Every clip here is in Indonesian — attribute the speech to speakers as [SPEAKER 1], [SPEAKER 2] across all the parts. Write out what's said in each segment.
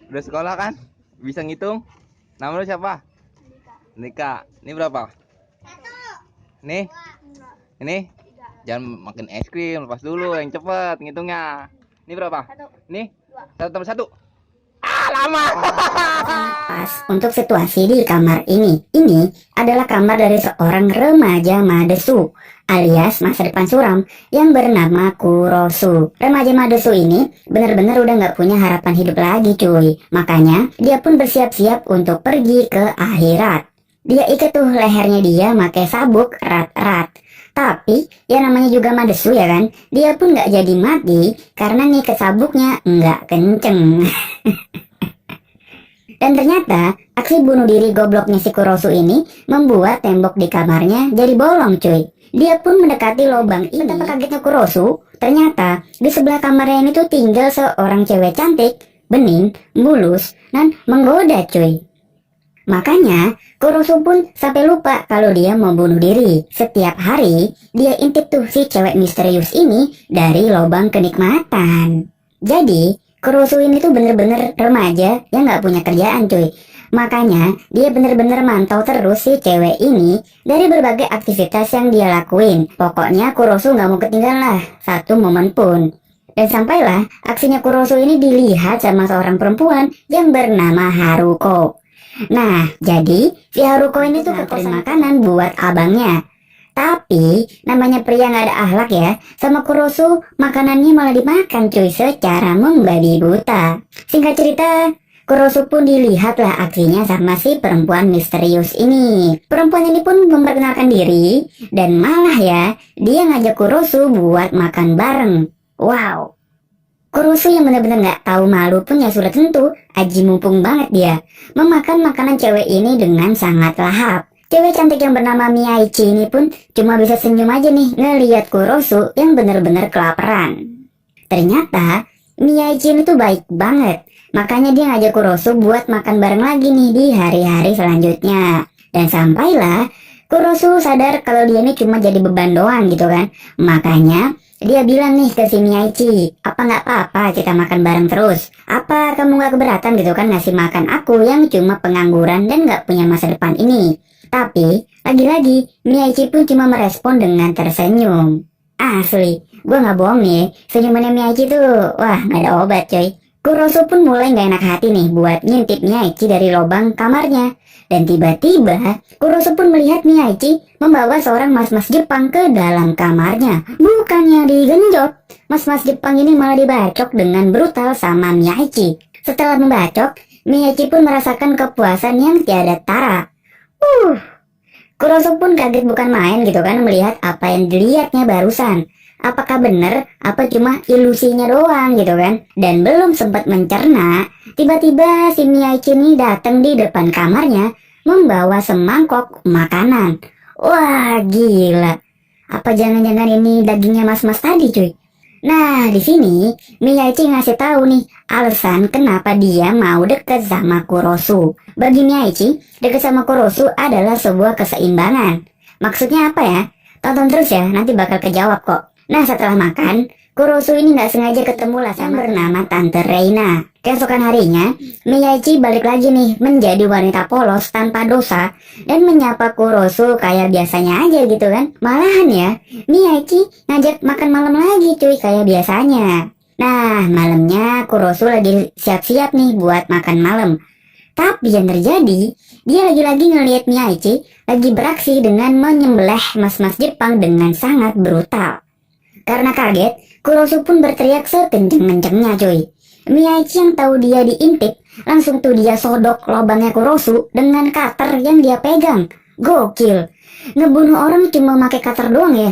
[SPEAKER 1] Udah sekolah kan? Bisa ngitung? Nama lu siapa? Nika. Ini berapa? Nih? Ini? Jangan makan es krim, lepas dulu yang cepet ngitungnya. Ini berapa? Nih? 1 tambah 1. Ah, lama.
[SPEAKER 2] Pas untuk situasi di kamar ini. Ini adalah kamar dari seorang remaja madesu alias masa depan suram yang bernama Kurosu. Remaja madesu ini benar-benar udah nggak punya harapan hidup lagi cuy. Makanya dia pun bersiap-siap untuk pergi ke akhirat. Dia ikat tuh lehernya dia pakai sabuk erat-erat. Tapi ya namanya juga madesu ya kan. Dia pun nggak jadi mati karena ngikat sabuknya nggak kenceng. Dan ternyata aksi bunuh diri gobloknya si Kurosu ini membuat tembok di kamarnya jadi bolong cuy. Dia pun mendekati lubang ini. Betapa kagetnya Kurosu, ternyata di sebelah kamarnya ini tuh tinggal seorang cewek cantik, bening, mulus, dan menggoda cuy. Makanya Kurosu pun sampai lupa kalau dia mau bunuh diri. Setiap hari dia intip tuh si cewek misterius ini dari lubang kenikmatan. Jadi Kurosu ini tuh bener-bener remaja yang gak punya kerjaan cuy. Makanya dia bener-bener mantau terus si cewek ini dari berbagai aktivitas yang dia lakuin. Pokoknya Kurosu gak mau ketinggalan lah satu momen pun. Dan sampailah aksinya Kurosu ini dilihat sama seorang perempuan yang bernama Haruko. Nah jadi si Haruko ini tuh kepesan makanan buat abangnya. Tapi namanya pria nggak ada akhlak ya, sama Kurosu makanannya malah dimakan cuy secara membabi buta. Singkat cerita, Kurosu pun dilihatlah aksinya sama si perempuan misterius ini. Perempuan ini pun memperkenalkan diri dan malah ya dia ngajak Kurosu buat makan bareng. Wow. Kurosu yang benar-benar nggak tahu malu pun ya sudah tentu aji mumpung banget dia memakan makanan cewek ini dengan sangat lahap. Cewek cantik yang bernama Miyaichi ini pun cuma bisa senyum aja nih ngeliat Kurosu yang bener-bener kelaparan. Ternyata Miyaichi ini tuh baik banget. Makanya dia ngajak Kurosu buat makan bareng lagi nih di hari-hari selanjutnya. Dan sampailah Kurosu sadar kalau dia ini cuma jadi beban doang gitu kan. Makanya dia bilang nih ke si Miyaichi, apa nggak apa-apa kita makan bareng terus? Apa kamu nggak keberatan gitu kan ngasih makan aku yang cuma pengangguran dan nggak punya masa depan ini? Tapi, lagi-lagi, Miyaichi pun cuma merespon dengan tersenyum. Asli, gue gak bohong nih, senyumannya Miyaichi tuh, wah gak ada obat coy. Kurosu pun mulai gak enak hati nih buat ngintip Miyaichi dari lubang kamarnya. Dan tiba-tiba, Kurosu pun melihat Miyaichi membawa seorang mas-mas Jepang ke dalam kamarnya. Bukannya digenjot, mas-mas Jepang ini malah dibacok dengan brutal sama Miyaichi. Setelah membacok, Miyaichi pun merasakan kepuasan yang tiada tara. Kurosu pun kaget bukan main gitu kan melihat apa yang dilihatnya barusan. Apakah bener apa cuma ilusinya doang gitu kan. Dan belum sempat mencerna, tiba-tiba si Miyaichi ini datang di depan kamarnya membawa semangkok makanan. Wah gila. Apa jangan-jangan ini dagingnya mas-mas tadi cuy? Nah, di sini Miyaichi ngasih tahu nih alasan kenapa dia mau deket sama Kurosu. Bagi Miyaichi, deket sama Kurosu adalah sebuah keseimbangan. Maksudnya apa ya? Tonton terus ya, nanti bakal kejawab kok. Nah, setelah makan, Kurosu ini nggak sengaja ketemu lah sama bernama Tante Reina. Keesokan harinya, Miyaichi balik lagi nih menjadi wanita polos tanpa dosa dan menyapa Kurosu kayak biasanya aja gitu kan. Malahan ya, Miyaichi ngajak makan malam lagi cuy kayak biasanya. Nah, malamnya Kurosu lagi siap-siap nih buat makan malam. Tapi yang terjadi, dia lagi-lagi ngelihat Miyaichi lagi beraksi dengan menyembelih mas-mas Jepang dengan sangat brutal. Karena kaget, Kurosu pun berteriak sekenceng-kencengnya cuy. Miyaichi yang tahu dia diintip, langsung tuh dia sodok lubangnya Kurosu dengan cutter yang dia pegang. Gokil, ngebunuh orang cuma pakai cutter doang ya.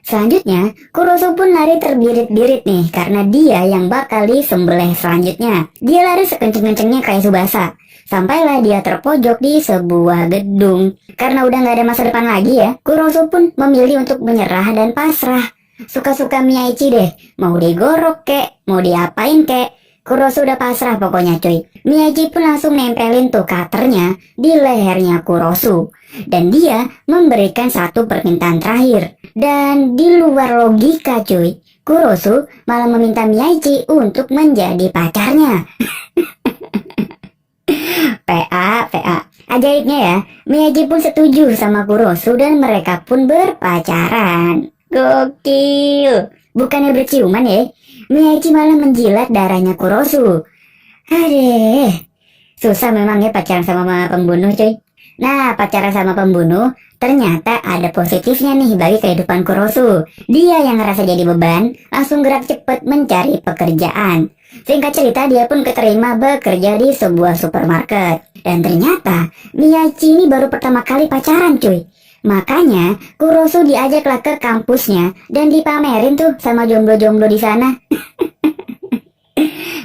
[SPEAKER 2] Selanjutnya, Kurosu pun lari terbirit-birit nih karena dia yang bakal disembelih selanjutnya. Dia lari sekenceng-kencengnya kayak Subasa. Sampailah dia terpojok di sebuah gedung. Karena udah gak ada masa depan lagi ya, Kurosu pun memilih untuk menyerah dan pasrah. Suka-suka Miyaichi deh, mau digorok kek, mau diapain kek. Kurosu udah pasrah pokoknya cuy. Miyaichi pun langsung nempelin tuh cutternya di lehernya Kurosu. Dan dia memberikan satu permintaan terakhir. Dan di luar logika cuy, Kurosu malah meminta Miyaichi untuk menjadi pacarnya. Ajaibnya ya, Miyaji pun setuju sama Kurosu dan mereka pun berpacaran. Gokil. Bukannya berciuman ya, Miyaji malah menjilat darahnya Kurosu. Aduh, susah memang ya pacaran sama pembunuh cuy. Nah, pacaran sama pembunuh ternyata ada positifnya nih bagi kehidupan Kurosu. Dia yang ngerasa jadi beban, langsung gerak cepet mencari pekerjaan. Singkat cerita, dia pun keterima bekerja di sebuah supermarket. Dan ternyata Miyaji ini baru pertama kali pacaran cuy. Makanya Kurosu diajaklah ke kampusnya dan dipamerin tuh sama jomblo-jomblo di sana.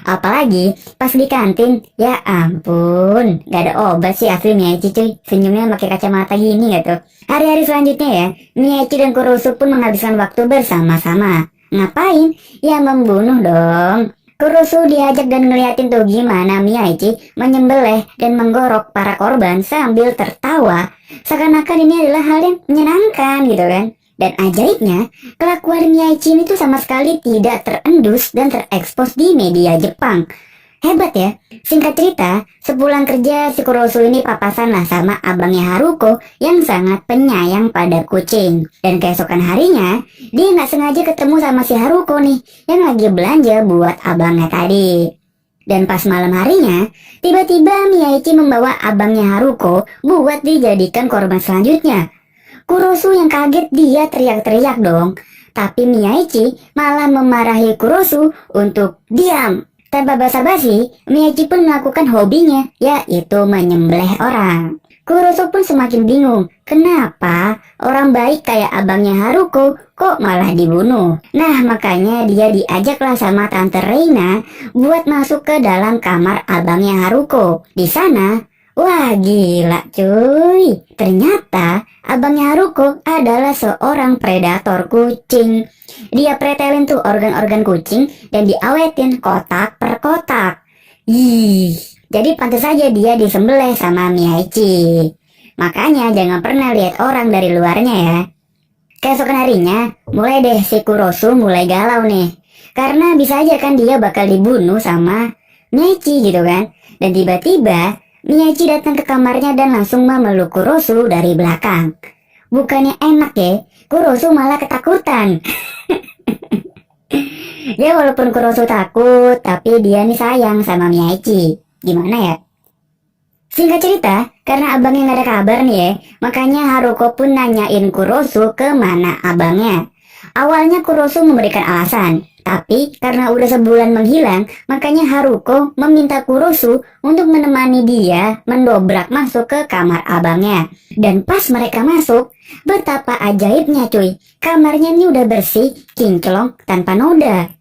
[SPEAKER 2] Apalagi pas di kantin, ya ampun, gak ada obat sih asli Miyaji cuy. Senyumnya pakai kacamata gini gitu. Hari-hari selanjutnya ya, Miyaji dan Kurosu pun menghabiskan waktu bersama-sama. Ngapain? Ya membunuh dong. Kurosu diajak dan ngeliatin tuh gimana Miyaji menyembelih dan menggorok para korban sambil tertawa. Seakan-akan ini adalah hal yang menyenangkan gitu kan. Dan ajaibnya, kelakuan Miyaji ini tuh sama sekali tidak terendus dan terekspos di media Jepang. Hebat ya. Singkat cerita, sepulang kerja si Kurosu ini papasan lah sama abangnya Haruko yang sangat penyayang pada kucing. Dan keesokan harinya, dia nggak sengaja ketemu sama si Haruko nih yang lagi belanja buat abangnya tadi. Dan pas malam harinya, tiba-tiba Miyaji membawa abangnya Haruko buat dijadikan korban selanjutnya. Kurosu yang kaget, dia teriak-teriak dong. Tapi Miyaji malah memarahi Kurosu untuk diam. Tanpa basa-basi, Miyaji pun melakukan hobinya, yaitu menyembelih orang. Kurosu pun semakin bingung, kenapa orang baik kayak abangnya Haruko kok malah dibunuh. Nah, makanya dia diajaklah sama Tante Reina buat masuk ke dalam kamar abangnya Haruko. Di sana, wah gila cuy, ternyata abangnya Haruko adalah seorang predator kucing. Dia pretelin tuh organ-organ kucing dan diawetin kotak per kotak. Jadi pantas saja dia disembelih sama Miyaji. Makanya jangan pernah lihat orang dari luarnya ya. Keesokan harinya, mulai deh si Kurosu mulai galau nih. Karena bisa aja kan dia bakal dibunuh sama Miyaji gitu kan. Dan tiba-tiba Miyaji datang ke kamarnya dan langsung memeluk Kurosu dari belakang. Bukannya enak ya, Kurosu malah ketakutan. Ya walaupun Kurosu takut, tapi dia nih sayang sama Miyaji. Gimana ya? Singkat cerita, karena abangnya nggak ada kabar nih ya, makanya Haruko pun nanyain Kurosu ke mana abangnya. Awalnya Kurosu memberikan alasan, tapi karena udah sebulan menghilang, makanya Haruko meminta Kurosu untuk menemani dia mendobrak masuk ke kamar abangnya. Dan pas mereka masuk, betapa ajaibnya cuy, kamarnya ini udah bersih, kinclong, tanpa noda.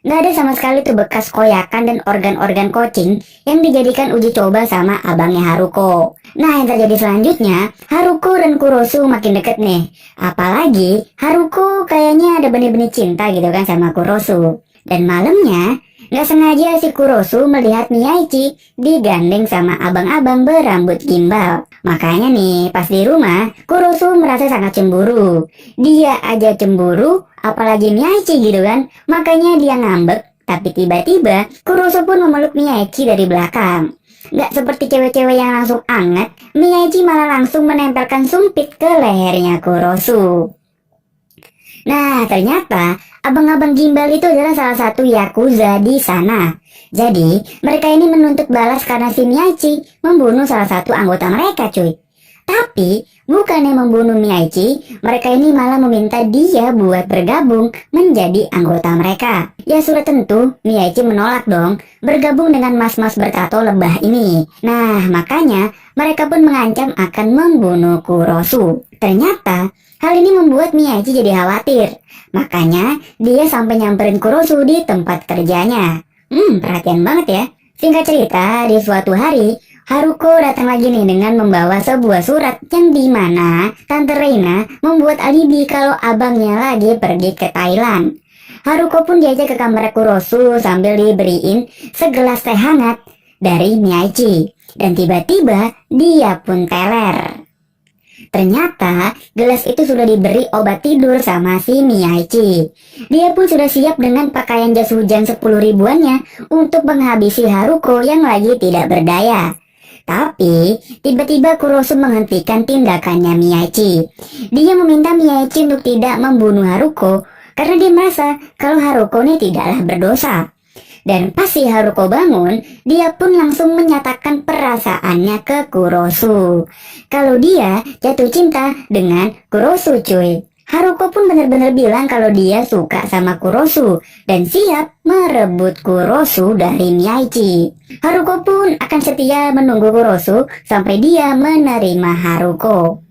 [SPEAKER 2] Nggak ada sama sekali tuh bekas koyakan dan organ-organ kucing yang dijadikan uji coba sama abangnya Haruko. Nah, yang terjadi selanjutnya, Haruko dan Kurosu makin deket nih. Apalagi Haruko kayaknya ada benih-benih cinta gitu kan sama Kurosu. Dan malamnya, nggak sengaja si Kurosu melihat Miyaji digandeng sama abang-abang berambut gimbal. Makanya nih, pas di rumah, Kurosu merasa sangat cemburu. Dia aja cemburu, apalagi Miyaji gitu kan. Makanya dia ngambek, tapi tiba-tiba Kurosu pun memeluk Miyaji dari belakang. Gak seperti cewek-cewek yang langsung anget, Miyaji malah langsung menempelkan sumpit ke lehernya Kurosu. Nah, ternyata abang-abang gimbal itu adalah salah satu yakuza di sana. Jadi, mereka ini menuntut balas karena si Miyaji membunuh salah satu anggota mereka cuy. Tapi, bukannya membunuh Miyaji, mereka ini malah meminta dia buat bergabung menjadi anggota mereka. Ya sudah tentu, Miyaji menolak dong bergabung dengan mas-mas bertato lebah ini. Nah, makanya mereka pun mengancam akan membunuh Kurosu. Ternyata, hal ini membuat Miyaji jadi khawatir. Makanya, dia sampai nyamperin Kurosu di tempat kerjanya. Perhatian banget ya. Singkat cerita, di suatu hari, Haruko datang lagi nih dengan membawa sebuah surat yang dimana Tante Reina membuat alibi kalau abangnya lagi pergi ke Thailand. Haruko pun diajak ke kamar Kurosu sambil diberiin segelas teh hangat dari Miyaji. Dan tiba-tiba dia pun teler. Ternyata gelas itu sudah diberi obat tidur sama si Miyaji. Dia pun sudah siap dengan pakaian jas hujan 10 ribuannya untuk menghabisi Haruko yang lagi tidak berdaya. Tapi, tiba-tiba Kurosu menghentikan tindakannya Miyaichi. Dia meminta Miyaichi untuk tidak membunuh Haruko karena dia merasa kalau Haruko ini tidaklah berdosa. Dan pas si Haruko bangun, dia pun langsung menyatakan perasaannya ke Kurosu. Kalau dia jatuh cinta dengan Kurosu cuy. Haruko pun benar-benar bilang kalau dia suka sama Kurosu dan siap merebut Kurosu dari Miyaichi. Haruko pun akan setia menunggu Kurosu sampai dia menerima Haruko.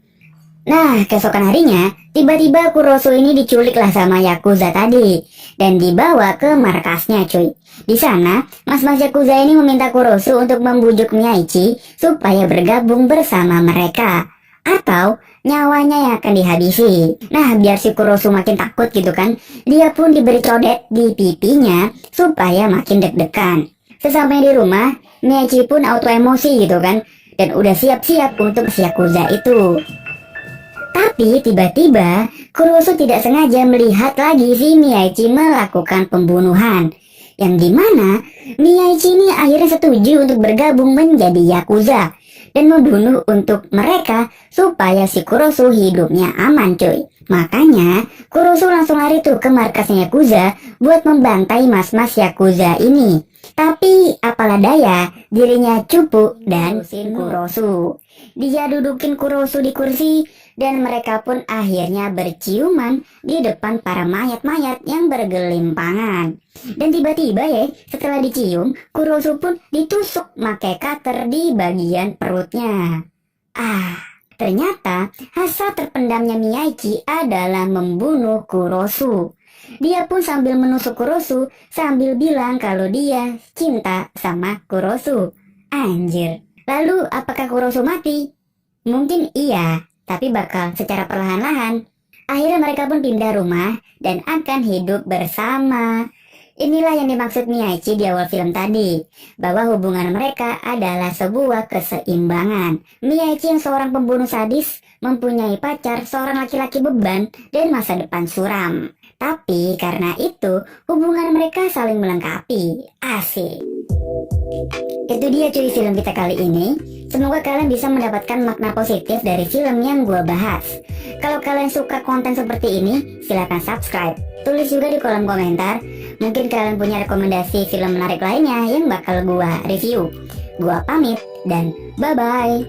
[SPEAKER 2] Nah, keesokan harinya, tiba-tiba Kurosu ini diculiklah sama Yakuza tadi dan dibawa ke markasnya cuy. Di sana, mas-mas Yakuza ini meminta Kurosu untuk membujuk Miyaichi supaya bergabung bersama mereka. Atau nyawanya yang akan dihabisi. Nah, biar si Kurosu makin takut gitu kan, dia pun diberi codet di pipinya supaya makin deg-degan. Sesampainya di rumah, Miyaichi pun auto emosi gitu kan, dan udah siap-siap untuk si Yakuza itu. Tapi tiba-tiba Kurosu tidak sengaja melihat lagi si Miyaichi melakukan pembunuhan. Yang dimana Miyaichi ini akhirnya setuju untuk bergabung menjadi Yakuza dan membunuh untuk mereka supaya si Kurosu hidupnya aman cuy. Makanya Kurosu langsung lari tuh ke markasnya Yakuza buat membantai mas-mas Yakuza ini. Tapi apalah daya, dirinya cupu dan Kurosu. Dia dudukin Kurosu di kursi dan mereka pun akhirnya berciuman di depan para mayat-mayat yang bergelimpangan. Dan tiba-tiba ya, setelah dicium, Kurosu pun ditusuk pakai cutter di bagian perutnya. Ternyata hasrat terpendamnya Miyaichi adalah membunuh Kurosu. Dia pun sambil menusuk Kurosu sambil bilang kalau dia cinta sama Kurosu. Anjir. Lalu apakah Kurosu mati? Mungkin iya, tapi bakal secara perlahan-lahan. Akhirnya mereka pun pindah rumah dan akan hidup bersama. Inilah yang dimaksud Miyaichi di awal film tadi, bahwa hubungan mereka adalah sebuah keseimbangan. Miyaichi yang seorang pembunuh sadis mempunyai pacar seorang laki-laki beban dan masa depan suram. Tapi karena itu hubungan mereka saling melengkapi. Asik. Itu dia cuy film kita kali ini. Semoga kalian bisa mendapatkan makna positif dari film yang gue bahas. Kalau kalian suka konten seperti ini, silahkan subscribe. Tulis juga di kolom komentar. Mungkin kalian punya rekomendasi film menarik lainnya yang bakal gue review. Gue pamit dan bye-bye.